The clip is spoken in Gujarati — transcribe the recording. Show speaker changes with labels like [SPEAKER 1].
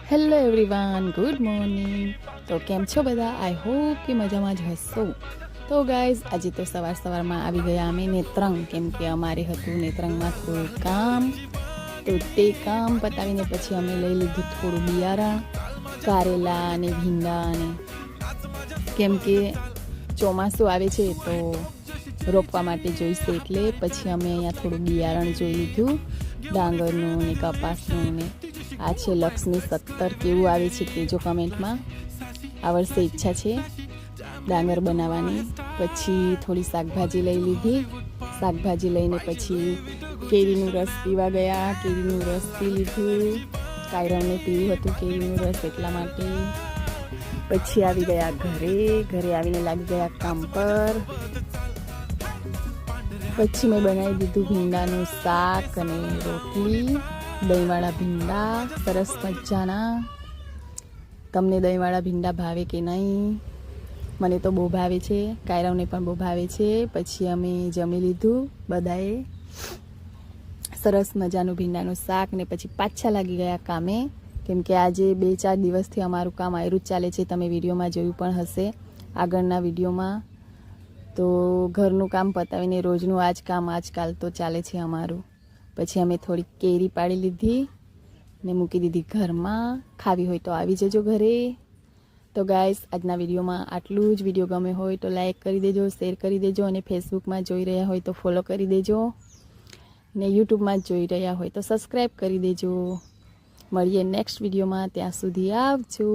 [SPEAKER 1] Hello everyone, good morning. તો કેમ છો બધા? આઈ હોપ કે મજામાં જ હશો. તો ગાઈઝ, આજે તો સવારમાં આવી ગયા અમે નેત્રંગ, કેમ કે અમારે હતું નેત્રંગમાં થોડું કામ. તો તે કામ પતાવીને પછી અમે લઈ લીધું થોડું બિયારણ, કારેલા અને ભીંડા, અને કેમ કે ચોમાસું આવે છે તો રોપવા માટે જોઈશે, એટલે પછી અમે અહીંયા થોડું બિયારણ જોઈ લીધું, ડાંગરનું ને કપાસનું ને. આ છે લક્ષ્મી 17 કેવું આવે છે તે જો કમેન્ટમાં. આ વર્ષે ઈચ્છા છે ડાંગર બનાવવાની. પછી થોડી શાકભાજી લઈ લીધી. શાકભાજી લઈને પછી કેરીનું રસ પીવા ગયા. કેરીનું રસ પી લીધું. કાયરવને પીવું હતું કેરીનું રસ, એટલા માટે. પછી આવી ગયા ઘરે આવીને લાગી ગયા કામ પર. પછી મેં બનાવી દીધું ભીંડાનું શાક અને રોટલી, દહીંવાળા ભીંડા સરસ મજાના. તમને દહીંવાળા ભીંડા ભાવે કે નહીં? મને તો બહુ ભાવે છે, કાયરવને પણ બહુ ભાવે છે. પછી અમે જમી લીધું બધાએ સરસ મજાનું ભીંડાનું શાક, ને પછી પાછા લાગી ગયા કામે, કેમ કે આજે 2-4 દિવસથી અમારું કામ આયરું જ ચાલે છે. તમે વિડીયોમાં જોયું પણ હશે, આગળના વિડીયોમાં. તો ઘરનું કામ પતાવીને રોજનું આ જ કામ આજકાલ તો ચાલે છે અમારું. પછી અમે થોડી કેરી પાડી લીધી ને મૂકી દીધી ઘરમાં. ખાવી હોય તો આવી જજો ઘરે. તો ગાઈસ, આજના વિડીયોમાં આટલું જ. વિડીયો ગમે હોય તો લાઈક કરી દેજો, શેર કરી દેજો, અને ફેસબુકમાં જોઈ રહ્યા હોય તો ફોલો કરી દેજો, ને યુટ્યુબમાં જોઈ રહ્યા હોય તો સબસ્ક્રાઈબ કરી દેજો. મળીએ નેક્સ્ટ વિડીયોમાં, ત્યાં સુધી આવજો.